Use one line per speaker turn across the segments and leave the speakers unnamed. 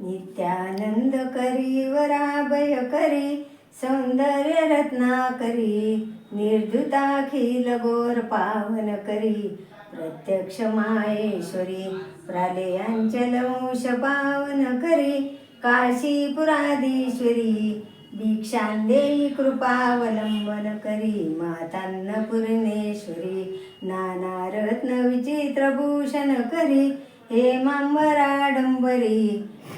नित्यानंद करी वराभय करी सौंदर्य रत्नाकरी निर्धुताखिल गोर पावन करी प्रत्यक्ष माहेश्वरी प्रालयांचलंश पावन करी काशीपुराधीश्वरी भिक्षां देई कृपावलंबन करी मातान्नपूर्णेश्वरी नाना रत्न विचित्र भूषण करी हेमांबराडंबरी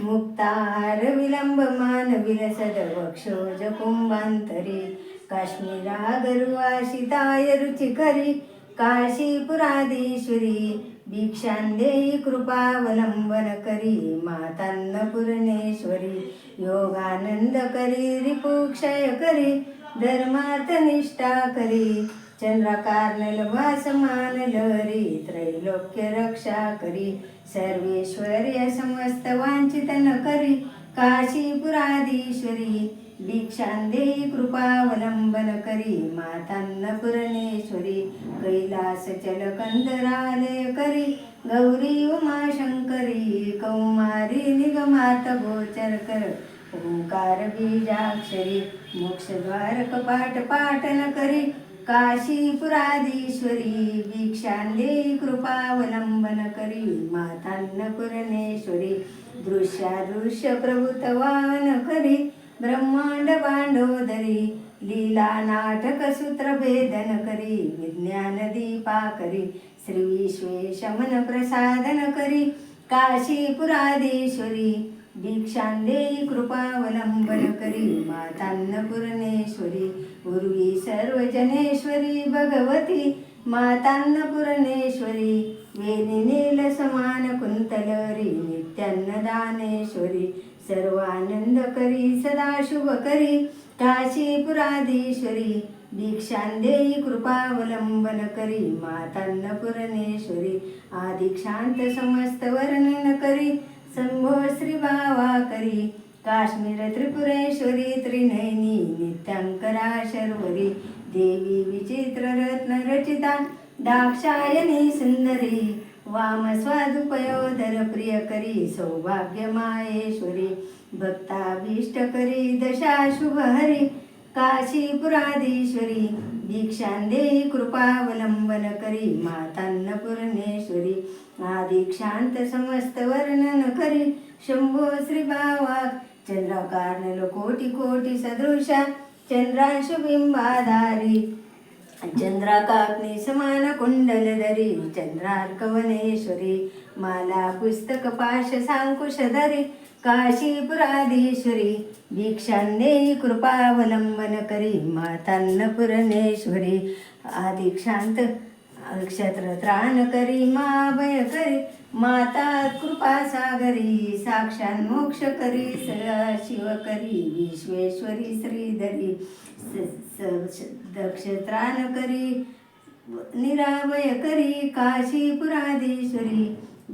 मुक्ताहार विलंबमान विलसद वक्षोज कुंभांतरी काश्मीरा गरुवाशिताय रुचिकरी काशीपुराधीश्वरी भिक्षां देई कृपावलंबन करी मातान्नपूर्णेश्वरी योगानंद करी रिपुक्षय करी धर्मार्थ निष्ठा करी चंद्राकारनलभासमान लहरी त्रैलोक्य रक्षा करी सर्वेश्वर्य समस्त वांछितन करी काशीपुराधीश्वरी भिक्षां देई कृपावलंबन करी मातान्नपूर्णेश्वरी कैलास चलकंदरालय करी गौरी उमाशंकरी कौमारी निगमार्थ गोचर कर ओंकार बीजाक्षरी मोक्षद्वार कपाट पाटन करी काशीपुराधीश्वरी भिक्षां देई कृपावलंबन करी मातान्नपूर्णेश्वरी दृश्यादृश्य प्रभुतवान करी ब्रह्मांड बांडोदरी लीला नाटक सूत्र भेदन करी विज्ञान दीपा करी श्री विश्वेशमन प्रसादन करी काशीपुराधीश्वरी भिक्षां देई कृपावलंबन करी मातान्नपूर्णेश्वरी पूर्वी सर्वजनेश्वरी भगवती मातान्नपूर्णेश्वरी वेणी नील समान कुंतलरी नित्यान्नदानेश्वरी सर्वानंद करी सदा शुभ करी काशीपुराधीश्वरी भिक्षां देई कृपावलंबन करी मातान्नपूर्णेश्वरी आदिक्षांत समस्त वर्णन करी शंभो श्री भावा करी काश्मीर त्रिपुरेश्वरी त्रिनयनी नित्यांकरा शर्वरी देवी विचित्र रत्न रचिता दाक्षायणी सुंदरी वामस्वादुपयोधर प्रिय करी सौभाग्य माहेश्वरी भक्ताभीष्ट करी दशा शुभ हरी काशीपुराधीश्वरी भिक्षां देई कृपावलंबन करी मातान्नपूर्णेश्वरी आदिक्षांत समस्त वर्णन करी शंभो श्री भावा चंद्राकारनल कोटी कोटी सदृशा चंद्रांशुबिंबाधारी चंद्राकाग्नी समान कुंडलधरी चंद्रार्कवनेश्वरी माला पुस्तक पाश सांकुशधरी काशीपुराधीश्वरी भिक्षां देई कृपावलंबन करी मातान्नपूर्णेश्वरी आदिक्षांत नक्षत्र त्राण करी महाभय करी माता कृपा सागरी साक्षात मोक्ष करी शिव करी विश्वेश्वरी श्रीधरी दक्षत्राण करी निराभय करी काशीपुराधीश्वरी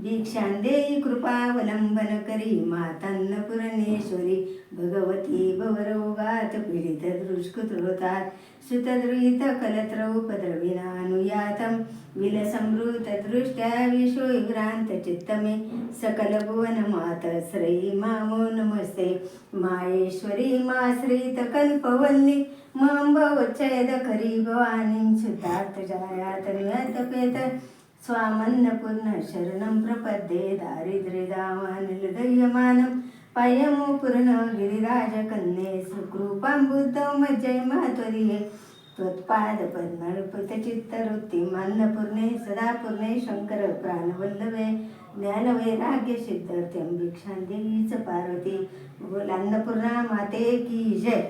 भिक्षां देई कृपावलंबन करी मातान्नपूर्णेश्वरी भगवती भवरोगात पीडित दुष्कृतोतात सुतद्रुहित कलत्र उपद्रविनानुयातं विलसंवृत दृष्ट्या विश्वविभ्रांत चित्तमे सकल भुवन मात श्री मामो नमस्ते माहेश्वरी माश्रित कल्पवल्ली मांबवच्छेद करी भवानीं सुतार्थ जायात नियत पेत स्वामन्नपूर्ण शरणं प्रपद्ये दारिद्र्य दावानिलदयमानं पायमो पूर्ण गिरिराजकन्ये सुकृपां बुद्धौ मज्जय महत्वदीये त्वत्पाद पद्मल्पितचित्तवृत्ति अन्नपूर्णे सदापूर्णे शंकर प्राणवल्लभे ज्ञानवैराग्य सिद्धार्थ्यं भिक्षां देईच पार्वती बोल अन्नपूर्णा माते की जय.